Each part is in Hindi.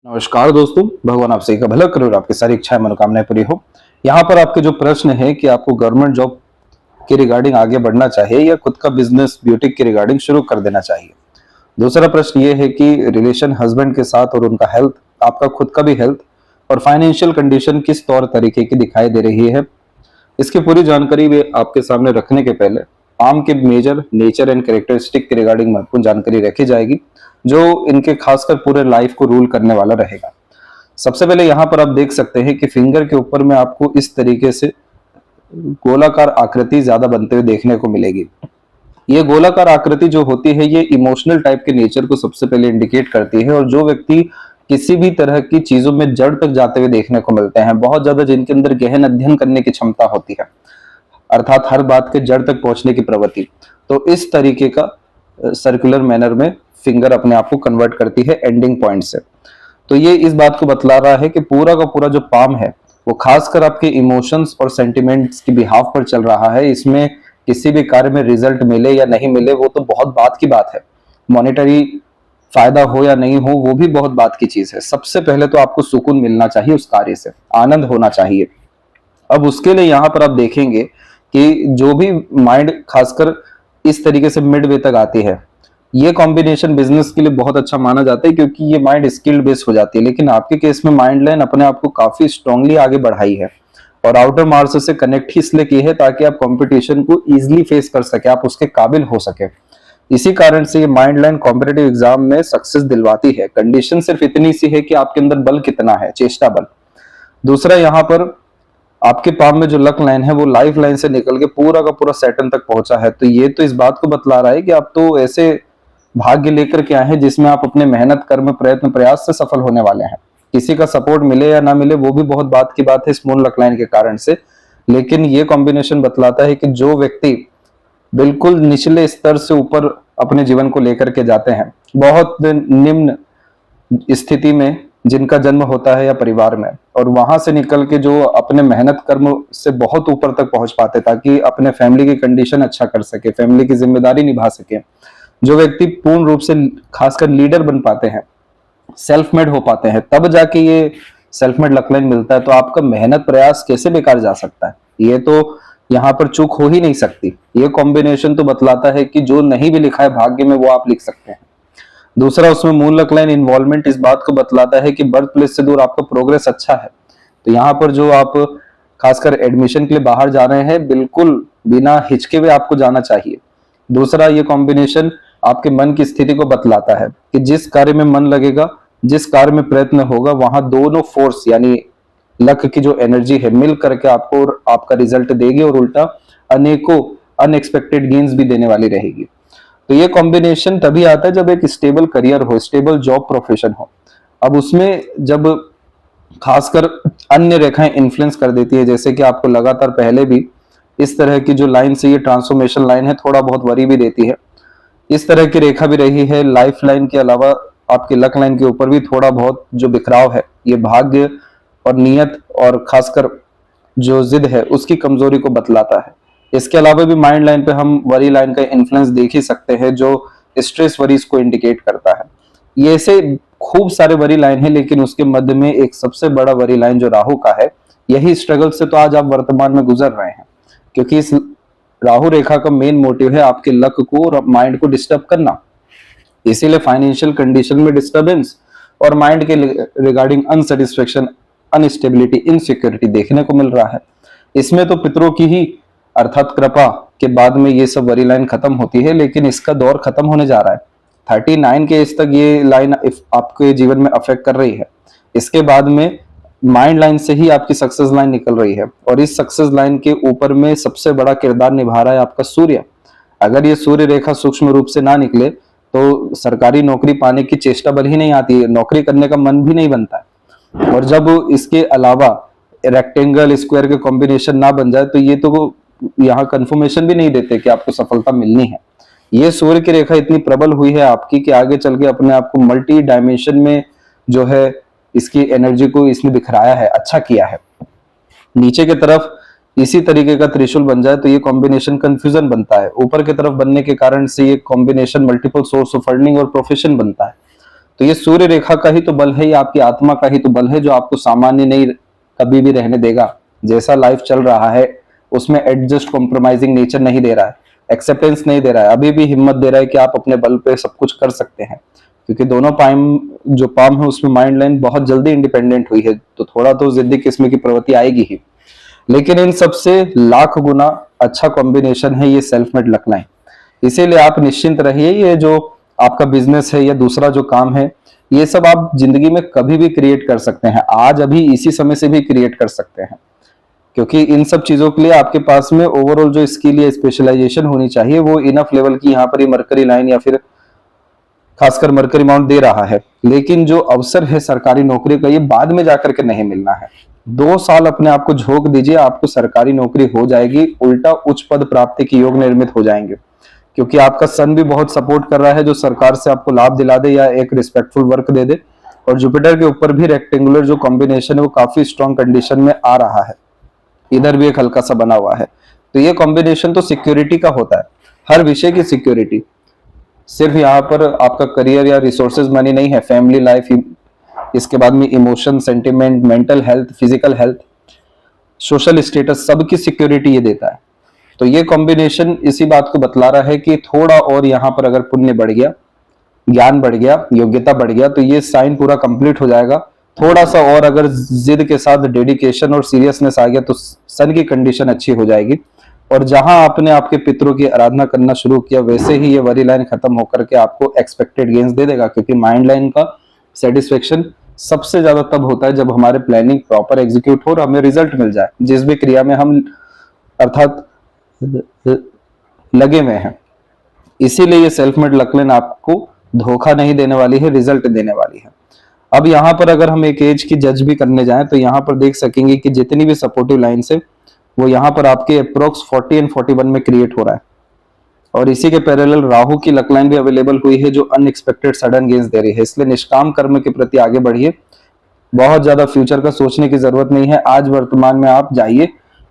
नमस्कार दोस्तों, भगवान आप सभी का भला करे और आपकी सारी इच्छाएं मनोकामनाएं पूरी हो। यहाँ पर आपके जो प्रश्न है कि आपको गवर्नमेंट जॉब के रिगार्डिंग आगे बढ़ना चाहिए या खुद का बिजनेस ब्यूटिक के रिगार्डिंग शुरू कर देना चाहिए। दूसरा प्रश्न ये है कि रिलेशन हस्बैंड के साथ और उनका हेल्थ, आपका खुद का भी हेल्थ और फाइनेंशियल कंडीशन किस तौर तरीके की दिखाई दे रही है। इसकी पूरी जानकारी भी आपके सामने रखने के पहले आम के मेजर नेचर एंड कैरेक्टरिस्टिक के रिगार्डिंग महत्वपूर्ण जानकारी रखी जाएगी जो इनके खासकर पूरे लाइफ को रूल करने वाला रहेगा। सबसे पहले यहाँ पर आप देख सकते हैं कि फिंगर के ऊपर में आपको इस तरीके से गोलाकार आकृति ज्यादा बनते हुए देखने को मिलेगी। ये गोलाकार आकृति जो होती है ये इमोशनल टाइप के नेचर को सबसे पहले इंडिकेट करती है और जो व्यक्ति किसी भी तरह की चीजों में जड़ तक जाते हुए देखने को मिलते हैं, बहुत ज्यादा जिनके अंदर गहन अध्ययन करने की क्षमता होती है, अर्थात हर बात के जड़ तक पहुंचने की प्रवृत्ति, तो इस तरीके का सर्कुलर मैनर में फिंगर अपने आप को कन्वर्ट करती है एंडिंग पॉइंट से। तो ये इस बात को बतला रहा है कि पूरा का पूरा जो पाम है वो खासकर आपके इमोशंस और सेंटिमेंट्स की बिहाफ पर चल रहा है। इसमें किसी भी कार्य में रिजल्ट मिले या नहीं मिले वो तो बहुत बात की बात है, मॉनेटरी फायदा हो या नहीं हो वो भी बहुत बात की चीज है। सबसे पहले तो आपको सुकून मिलना चाहिए, उस कार्य से आनंद होना चाहिए। अब उसके लिए यहाँ पर आप देखेंगे कि जो भी माइंड खासकर इस तरीके से मिड वे तक आती है, ये कॉम्बिनेशन बिजनेस के लिए बहुत अच्छा माना जाता है क्योंकि ये माइंड स्किल्ड बेस हो जाती है। लेकिन आपके केस में माइंड लाइन अपने आप को काफी स्ट्रांगली आगे बढ़ाई है और आउटर मार्स से कनेक्ट ही इसलिए की है ताकि आप कंपटीशन को इजीली फेस कर सके, आप उसके काबिल हो सके। इसी कारण से ये माइंड लाइन कॉम्पिटेटिव एग्जाम में सक्सेस दिलवाती है। कंडीशन सिर्फ इतनी सी है कि आपके अंदर बल कितना है, चेष्टा बल। दूसरा, यहाँ पर आपके पाम में जो लक लाइन है वो लाइफ लाइन से निकल के पूरा का पूरा सैटर्न तक पहुंचा है। तो ये तो इस बात को बतला रहा है कि आप तो ऐसे भाग्य लेकर के आए हैं जिसमें आप अपने मेहनत, कर्म, प्रयत्न, प्रयास से सफल होने वाले हैं। किसी का सपोर्ट मिले या ना मिले वो भी बहुत बात की बात है इस मून लक लाइन के कारण से। लेकिन ये कॉम्बिनेशन बतलाता है कि जो व्यक्ति बिल्कुल निचले स्तर से ऊपर अपने जीवन को लेकर के जाते हैं, बहुत निम्न स्थिति में जिनका जन्म होता है या परिवार में, और वहां से निकल के जो अपने मेहनत कर्म से बहुत ऊपर तक पहुंच पाते ताकि अपने फैमिली की कंडीशन अच्छा कर सके, फैमिली की जिम्मेदारी निभा सके, जो व्यक्ति पूर्ण रूप से खासकर लीडर बन पाते हैं, सेल्फ मेड हो पाते हैं, तब जाके ये सेल्फ मेड लकलाइन मिलता है। तो आपका मेहनत प्रयास कैसे बेकार जा सकता है, ये तो यहाँ पर चूक हो ही नहीं सकती। ये कॉम्बिनेशन तो बतलाता है कि जो नहीं भी लिखा है भाग्य में वो आप लिख सकते हैं। दूसरा, उसमें मून लक लाइन इन्वॉल्वमेंट इस बात को बतलाता है कि बर्थ प्लेस से दूर आपका प्रोग्रेस अच्छा है। तो यहाँ पर जो आप खासकर एडमिशन के लिए बाहर जा रहे हैं, बिल्कुल बिना हिचके हुए आपको जाना चाहिए। दूसरा, ये कॉम्बिनेशन आपके मन की स्थिति को बतलाता है कि जिस कार्य में मन लगेगा, जिस कार्य में प्रयत्न होगा, वहां दोनों फोर्स यानी लक की जो एनर्जी है मिल करके आपको और आपका रिजल्ट देगी और उल्टा अनेकों अनएक्सपेक्टेड गेन्स भी देने वाली रहेगी। तो ये कॉम्बिनेशन तभी आता है जब एक स्टेबल करियर हो, स्टेबल जॉब प्रोफेशन हो। अब उसमें जब खासकर अन्य रेखाएं इन्फ्लुएंस कर देती है, जैसे कि आपको लगातार पहले भी इस तरह की जो लाइन से ये ट्रांसफॉर्मेशन लाइन है थोड़ा बहुत वरी भी देती है, इस तरह की रेखा भी रही है। लाइफ लाइन के अलावा आपके लक लाइन के ऊपर भी थोड़ा बहुत जो बिखराव है, ये भाग्य और नियत और खासकर जो जिद है उसकी कमजोरी को बतलाता है। इसके अलावा भी माइंड लाइन पे हम वरी लाइन का इन्फ्लुएंस देख ही सकते हैं जो स्ट्रेस वरीज को इंडिकेट करता है। ये ऐसे खूब सारे वरी लाइन है, लेकिन उसके मध्य में एक सबसे बड़ा वरी लाइन जो राहु का है, यही स्ट्रगल से तो आज आप वर्तमान में गुजर रहे हैं, क्योंकि इस राहु रेखा का मेन मोटिव है आपके लक को और माइंड को डिस्टर्ब करना। इसीलिए फाइनेंशियल कंडीशन में डिस्टर्बेंस और माइंड के रिगार्डिंग अनसेटिस्फेक्शन, अनस्टेबिलिटी, इनसिक्योरिटी देखने को मिल रहा है। इसमें तो पितरों की ही अर्थात कृपा के बाद में ये सब वरी लाइन खत्म होती है, लेकिन इसका दौर खत्म होने जा रहा है। 39 के एज तक ये लाइन आपके जीवन में अफेक्ट कर रही है। इसके बाद में माइंड लाइन से ही आपकी सक्सेस लाइन निकल रही है और इस सक्सेस लाइन के ऊपर में सबसे बड़ा किरदार निभा रहा है आपका सूर्य। अगर ये सूर्य रेखा सूक्ष्म रूप से ना निकले तो सरकारी नौकरी पाने की चेष्टा बल ही नहीं आती है, नौकरी करने का मन भी नहीं बनता है। और जब इसके अलावा रेक्टेंगल, स्क्वायर के कॉम्बिनेशन ना बन जाए तो ये तो यहाँ कंफर्मेशन भी नहीं देते कि आपको सफलता मिलनी है। ये सूर्य की रेखा इतनी प्रबल हुई है आपकी कि आगे चल के अपने आप को मल्टी डायमेंशन में जो है इसकी एनर्जी को इसने बिखराया है, अच्छा किया है। नीचे की तरफ इसी तरीके का त्रिशूल बन जाए तो ये कॉम्बिनेशन कंफ्यूजन बनता है। ऊपर की तरफ बनने के कारण से ये combination multiple source of earning और प्रोफेशन बनता है। तो ये सूर्य रेखा का ही तो बल है, ये आपकी आत्मा का ही तो बल है जो आपको सामान्य नहीं कभी भी रहने देगा। जैसा लाइफ चल रहा है उसमें एडजस्ट कॉम्प्रोमाइजिंग नेचर नहीं दे रहा है, एक्सेप्टेंस नहीं दे रहा है, अभी भी हिम्मत दे रहा है कि आप अपने बल पे सब कुछ कर सकते हैं। क्योंकि दोनों पाम है उसमें माइंड लाइन बहुत जल्दी इंडिपेंडेंट हुई है, तो थोड़ा तो जिद्दी किस्म की प्रवृत्ति आएगी ही। लेकिन इन सबसे लाख गुना अच्छा कॉम्बिनेशन है ये सेल्फ मेड लक लाइन। इसीलिए आप निश्चिंत रहिए, ये जो आपका बिजनेस है या दूसरा जो काम है, ये सब आप जिंदगी में कभी भी क्रिएट कर सकते हैं, आज अभी इसी समय से भी क्रिएट कर सकते हैं। क्योंकि इन सब चीजों के लिए आपके पास में ओवरऑल जो स्किल या स्पेशलाइजेशन होनी चाहिए वो इनफ लेवल की यहाँ पर ही मरकरी लाइन या फिर खासकर मरकरी माउंट दे रहा है। लेकिन जो अवसर है सरकारी नौकरी का, ये बाद में जाकर के नहीं मिलना है। 2 साल अपने आप को झोंक दीजिए, आपको सरकारी नौकरी हो जाएगी, उल्टा उच्च पद प्राप्ति के योग निर्मित हो जाएंगे। क्योंकि आपका सन भी बहुत सपोर्ट कर रहा है, जो सरकार से आपको लाभ दिला दे या एक रिस्पेक्टफुल वर्क दे दे। और जुपिटर के ऊपर भी रेक्टेंगुलर जो कॉम्बिनेशन है वो काफी स्ट्रॉन्ग कंडीशन में आ रहा है, इधर भी एक हल्का सा बना हुआ है। तो ये कॉम्बिनेशन तो सिक्योरिटी का होता है, हर विषय की सिक्योरिटी। सिर्फ यहाँ पर आपका करियर या रिसोर्सेज मनी नहीं है, फैमिली लाइफ, इसके बाद में emotion, sentiment, mental health, physical health, social status, सबकी सिक्योरिटी ये देता है। तो ये कॉम्बिनेशन इसी बात को बतला रहा है कि थोड़ा और यहाँ पर अगर पुण्य बढ़ गया, ज्ञान बढ़ गया, योग्यता बढ़ गया, तो ये साइन पूरा कंप्लीट हो जाएगा। थोड़ा सा और अगर जिद के साथ डेडिकेशन और सीरियसनेस आ गया तो सन की कंडीशन अच्छी हो जाएगी। और जहां आपने आपके पितरों की आराधना करना शुरू किया, वैसे ही ये वरी लाइन खत्म होकर के आपको एक्सपेक्टेड गेन्स दे देगा। क्योंकि माइंड लाइन का सेटिस्फेक्शन सबसे ज्यादा तब होता है जब हमारे प्लानिंग प्रॉपर एग्जीक्यूट हो और हमें रिजल्ट मिल जाए जिस भी क्रिया में हम अर्थात लगे हुए हैं। इसीलिए ये सेल्फ मेड लक लाइन आपको धोखा नहीं देने वाली है, रिजल्ट देने वाली है। अब यहाँ पर अगर हम एक एज की जज भी करने जाएं तो यहाँ पर देख सकेंगे कि जितनी भी सपोर्टिव लाइन्स है वो यहाँ पर आपके अप्रोक्स 40 एंड 41 में क्रिएट हो रहा है। और इसी के पैरेलल राहु की लक लाइन भी अवेलेबल हुई है जो अनएक्सपेक्टेड सडन गेन्स दे रही है। इसलिए निष्काम कर्म के प्रति आगे बढ़िए, बहुत ज्यादा फ्यूचर का सोचने की जरूरत नहीं है। आज वर्तमान में आप जाइए,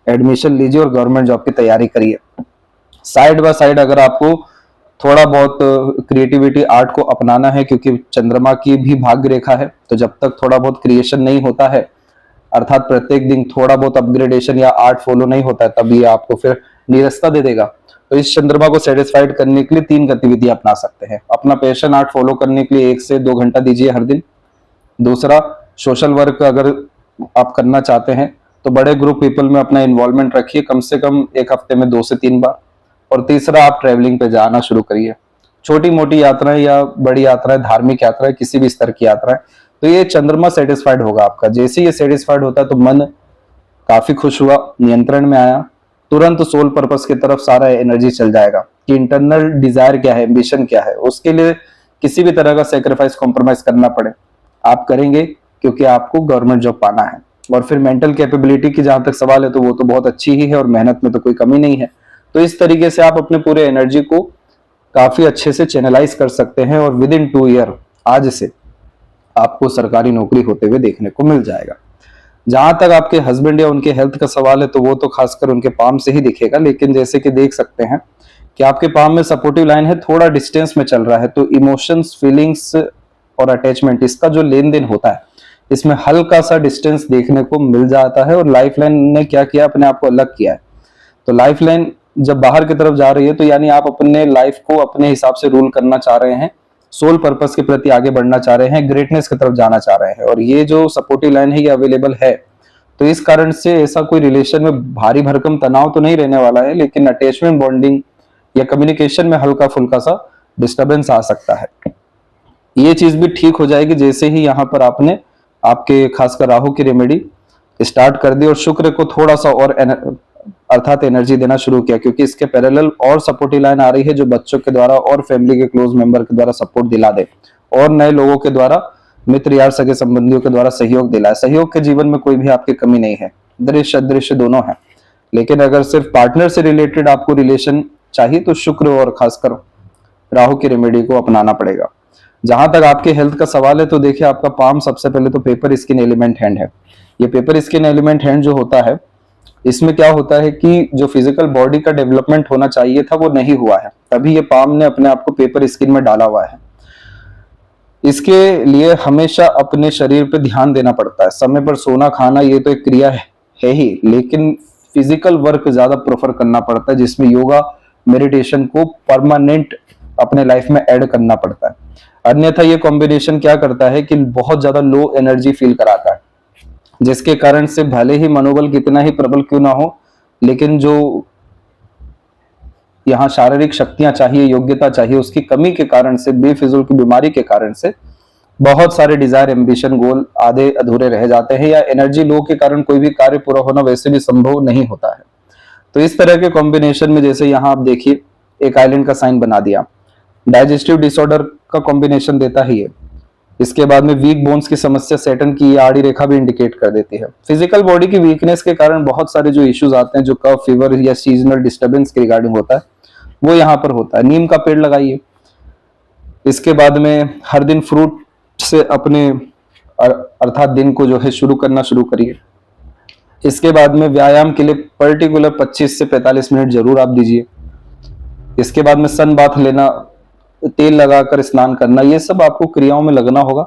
एडमिशन लीजिए और गवर्नमेंट जॉब की तैयारी करिए। साइड बाय साइड अगर आपको थोड़ा बहुत क्रिएटिविटी, आर्ट को अपनाना है, क्योंकि चंद्रमा की भी भाग्य रेखा है, तो जब तक थोड़ा बहुत क्रिएशन नहीं होता है, अर्थात प्रत्येक दिन थोड़ा बहुत अपग्रेडेशन या आर्ट फॉलो नहीं होता है, तब ये आपको फिर निरस्ता दे देगा। तो इस चंद्रमा को सेटिस्फाइड करने के लिए 3 गतिविधियां अपना सकते हैं। अपना पैशन आर्ट फॉलो करने के लिए 1 से 2 घंटा दीजिए हर दिन। दूसरा, सोशल वर्क अगर आप करना चाहते हैं तो बड़े ग्रुप पीपल में अपना इन्वॉल्वमेंट रखिए, कम से कम 1 हफ्ते में 2 से 3 बार। और तीसरा, आप ट्रेवलिंग पे जाना शुरू करिए, छोटी मोटी यात्राएं या बड़ी यात्राएं, धार्मिक यात्राएं, किसी भी स्तर की यात्राएं। तो ये चंद्रमा सेटिस्फाइड होगा आपका। जैसे ये सेटिस्फाइड होता है तो मन काफी खुश हुआ, नियंत्रण में आया, तुरंत सोल पर्पस की तरफ सारा एनर्जी चल जाएगा कि इंटरनल डिजायर क्या है, एम्बिशन क्या है, उसके लिए किसी भी तरह का सेक्रीफाइस, कॉम्प्रोमाइज करना पड़े आप करेंगे, क्योंकि आपको गवर्नमेंट जॉब पाना है। और फिर मेंटल कैपेबिलिटी की जहां तक सवाल है तो वो तो बहुत अच्छी ही है और मेहनत में तो कोई कमी नहीं है। तो इस तरीके से आप अपने पूरे एनर्जी को काफी अच्छे से चैनलाइज कर सकते हैं और विद इन 2 ईयर आज से आपको सरकारी नौकरी होते हुए देखने को मिल जाएगा। जहां तक आपके हस्बैंड या उनके हेल्थ का सवाल है तो वो तो खासकर उनके पाम से ही दिखेगा। लेकिन जैसे कि देख सकते हैं कि आपके पाम में सपोर्टिव लाइन है, थोड़ा डिस्टेंस में चल रहा है, तो इमोशंस, फीलिंग्स और अटैचमेंट, इसका जो लेन देन होता है इसमें हल्का सा डिस्टेंस देखने को मिल जाता है। और लाइफ लाइन ने क्या किया, अपने आप को अलग किया है। तो लाइफ लाइन जब बाहर की तरफ जा रही है तो यानी आप अपने लाइफ को अपने हिसाब से रूल करना चाह रहे हैं, सोल पर्पस के प्रति आगे बढ़ना चाह रहे हैं, ग्रेटनेस की तरफ जाना चाह रहे हैं। और ये जो सपोर्टिव लाइन है ये अवेलेबल है, तो इस कारण से ऐसा कोई रिलेशन में भारी भरकम तनाव तो नहीं रहने वाला है, लेकिन अटैचमेंट, बॉन्डिंग या कम्युनिकेशन में हल्का फुल्का सा डिस्टर्बेंस आ सकता है। ये चीज भी ठीक हो जाएगी जैसे ही यहाँ पर आपने आपके खासकर राहु की रेमेडी स्टार्ट कर दी और शुक्र को थोड़ा सा और अर्थात एनर्जी देना शुरू किया। क्योंकि इसके पैरेलल और सपोर्टिव लाइन आ रही है जो बच्चों के द्वारा और फैमिली के क्लोज मेंबर के द्वारा सपोर्ट दिला दे और नए लोगों के द्वारा, मित्र यार सगे संबंधियों के द्वारा सहयोग दिलाए। सहयोग के जीवन में कोई भी आपकी कमी नहीं है, दृश्य अदृश्य दोनों है। लेकिन अगर सिर्फ पार्टनर से रिलेटेड आपको रिलेशन चाहिए तो शुक्र और खासकर राहु की रेमेडी को अपनाना पड़ेगा। जहां तक आपके हेल्थ का सवाल है तो देखिए आपका पाम सबसे पहले तो पेपर स्किन एलिमेंट हैंड है। ये पेपर स्किन एलिमेंट हैंड जो होता है इसमें क्या होता है कि जो फिजिकल बॉडी का डेवलपमेंट होना चाहिए था वो नहीं हुआ है, तभी ये पाम ने अपने आप को पेपर स्किन में डाला हुआ है। इसके लिए हमेशा अपने शरीर पे ध्यान देना पड़ता है। समय पर सोना खाना ये तो एक क्रिया है ही, लेकिन फिजिकल वर्क ज्यादा प्रेफर करना पड़ता है, जिसमें योगा मेडिटेशन को परमानेंट अपने लाइफ में ऐड करना पड़ता है। अन्यथा ये कॉम्बिनेशन क्या करता है कि बहुत ज्यादा लो एनर्जी फील कराता है, जिसके कारण से भले ही मनोबल कितना ही प्रबल क्यों ना हो, लेकिन जो यहाँ शारीरिक शक्तियां चाहिए, योग्यता चाहिए, उसकी कमी के कारण से, बेफिजूल की बीमारी के कारण से बहुत सारे डिजायर, एम्बिशन, गोल आधे अधूरे रह जाते हैं, या एनर्जी लो के कारण कोई भी कार्य पूरा होना वैसे भी संभव नहीं होता है। तो इस तरह के कॉम्बिनेशन में, जैसे यहाँ आप देखिए एक आइलैंड का साइन बना दिया, डाइजेस्टिव डिसऑर्डर का कॉम्बिनेशन देता ही है। इसके बाद में वीक बोन्स की समस्या सैटर्न की आड़ी रेखा भी इंडिकेट कर देती है। फिजिकल बॉडी की वीकनेस के कारण बहुत सारे जो इश्यूज आते हैं, जो कफ, फीवर या सीजनल डिस्टर्बेंस के रिगार्डिंग होता है, वो यहाँ पर होता है। नीम का पेड़ लगाइए। इसके बाद में हर दिन फ्रूट से अपने अर्थात दिन को जो है शुरू करना शुरू करिए। इसके बाद में व्यायाम के लिए पर्टिकुलर 25 से 45 मिनट जरूर आप दीजिए। इसके बाद में सन बाथ लेना, तेल लगाकर स्नान करना, ये सब आपको क्रियाओं में लगना होगा,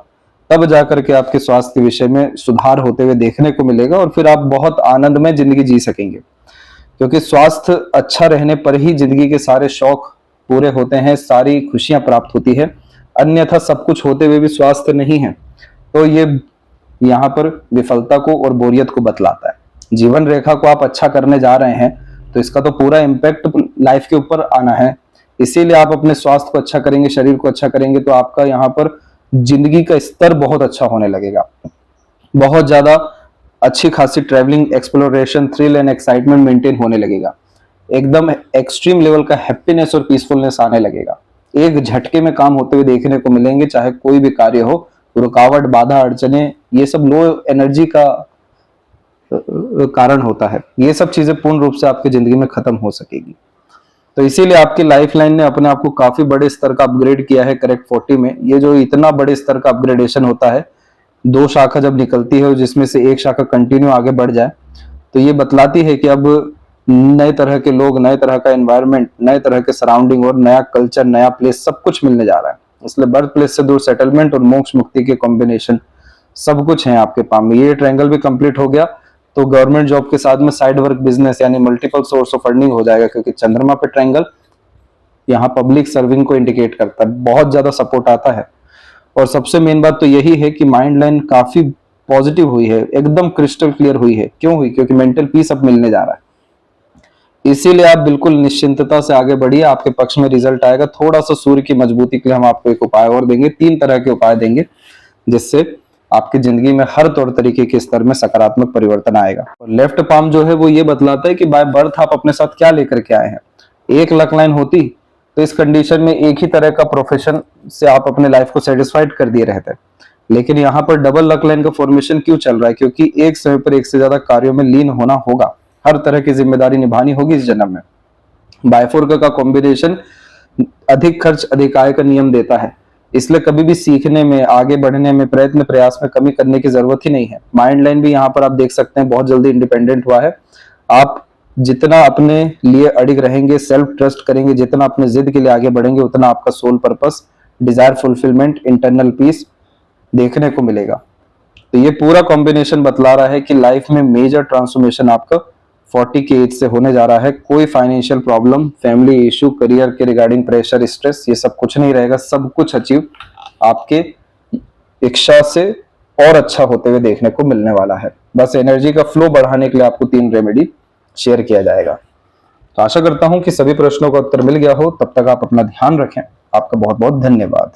तब जाकर के आपके स्वास्थ्य विषय में सुधार होते हुए देखने को मिलेगा, और फिर आप बहुत आनंदमय जिंदगी जी सकेंगे। क्योंकि स्वास्थ्य अच्छा रहने पर ही जिंदगी के सारे शौक पूरे होते हैं, सारी खुशियां प्राप्त होती है। अन्यथा सब कुछ होते हुए भी स्वास्थ्य नहीं है, तो ये यहाँ पर विफलता को और बोरियत को बतलाता है। जीवन रेखा को आप अच्छा करने जा रहे हैं, तो इसका तो पूरा इम्पैक्ट लाइफ के ऊपर आना है। इसीलिए आप अपने स्वास्थ्य को अच्छा करेंगे, शरीर को अच्छा करेंगे, तो आपका यहाँ पर जिंदगी का स्तर बहुत अच्छा होने लगेगा। बहुत ज्यादा अच्छी खासी travelling, exploration, thrill and excitement maintain होने लगेगा। एकदम एक्सट्रीम लेवल का हैप्पीनेस और पीसफुलनेस आने लगेगा। एक झटके में काम होते हुए देखने को मिलेंगे, चाहे कोई भी कार्य हो। रुकावट, बाधा, अड़चने, ये सब लो एनर्जी का कारण होता है। ये सब चीजें पूर्ण रूप से आपकी जिंदगी में खत्म हो सकेगी। तो इसीलिए आपकी लाइफ लाइन ने अपने आप को काफी बड़े स्तर का अपग्रेड किया है करेक्ट 40 में। ये जो इतना बड़े स्तर का अपग्रेडेशन होता है, 2 शाखा जब निकलती है, जिसमें से एक शाखा कंटिन्यू आगे बढ़ जाए, तो ये बतलाती है कि अब नए तरह के लोग, नए तरह का एनवायरनमेंट, नए तरह के सराउंडिंग और नया कल्चर, नया प्लेस, सब कुछ मिलने जा रहा है। इसलिए बर्थ प्लेस से दूर सेटलमेंट और मोक्ष मुक्ति के कॉम्बिनेशन सब कुछ है आपके पास में। ये ट्रायंगल भी कंप्लीट हो गया, तो गवर्नमेंट जॉब के साथ में साइड वर्क, बिजनेस, यानी मल्टीपल सोर्स ऑफ अर्निंग हो जाएगा, क्योंकि चंद्रमा पे ट्रायंगल यहाँ पब्लिक सर्विंग को इंडिकेट करता है। बहुत ज्यादा सपोर्ट आता है। और सबसे मेन बात तो यही है कि माइंड लाइन काफी पॉजिटिव हुई है, एकदम क्रिस्टल क्लियर हुई है। क्यों हुई? क्योंकि मेंटल पीस अब मिलने जा रहा है। इसीलिए आप बिल्कुल निश्चिंतता से आगे बढ़िए, आपके पक्ष में रिजल्ट आएगा। थोड़ा सा सूर्य की मजबूती के लिए हम आपको एक उपाय और देंगे, 3 तरह के उपाय देंगे, जिससे आपकी जिंदगी में हर तौर तरीके के स्तर में सकारात्मक परिवर्तन आएगा। और लेफ्ट पाम जो है वो ये बतलाता है कि बाय बर्थ आप अपने साथ क्या लेकर के आए हैं। एक लक लाइन होती तो इस कंडीशन में एक ही तरह का प्रोफेशन से आप अपने लाइफ को सेटिस्फाइड कर दिए रहते, लेकिन यहाँ पर डबल लक लाइन का फॉर्मेशन क्यों चल रहा है? क्योंकि एक समय पर एक से ज्यादा कार्यों में लीन होना होगा, हर तरह की जिम्मेदारी निभानी होगी इस जन्म में। बायफोर्क का कॉम्बिनेशन अधिक खर्च अधिक आय का नियम देता है, इसलिए कभी भी सीखने में, आगे बढ़ने में, प्रयत्न प्रयास में कमी करने की जरूरत ही नहीं है। माइंड लाइन भी यहाँ पर आप देख सकते हैं बहुत जल्दी इंडिपेंडेंट हुआ है। आप जितना अपने लिए अडिग रहेंगे, सेल्फ ट्रस्ट करेंगे, जितना अपने जिद के लिए आगे बढ़ेंगे, उतना आपका soul purpose, desire fulfilment, internal peace देखने को मिलेगा। तो ये पूरा कॉम्बिनेशन बतला रहा है कि लाइफ में मेजर ट्रांसफॉर्मेशन आपका 40 के एज से होने जा रहा है। कोई financial problem, family issue, career के रिगार्डिंग प्रेशर, स्ट्रेस, ये सब कुछ नहीं रहेगा। सब कुछ अचीव आपके इच्छा से और अच्छा होते हुए देखने को मिलने वाला है। बस एनर्जी का फ्लो बढ़ाने के लिए आपको 3 रेमेडी शेयर किया जाएगा। तो आशा करता हूं कि सभी प्रश्नों का उत्तर मिल गया हो। तब तक आप अपना ध्यान रखें। आपका बहुत बहुत धन्यवाद।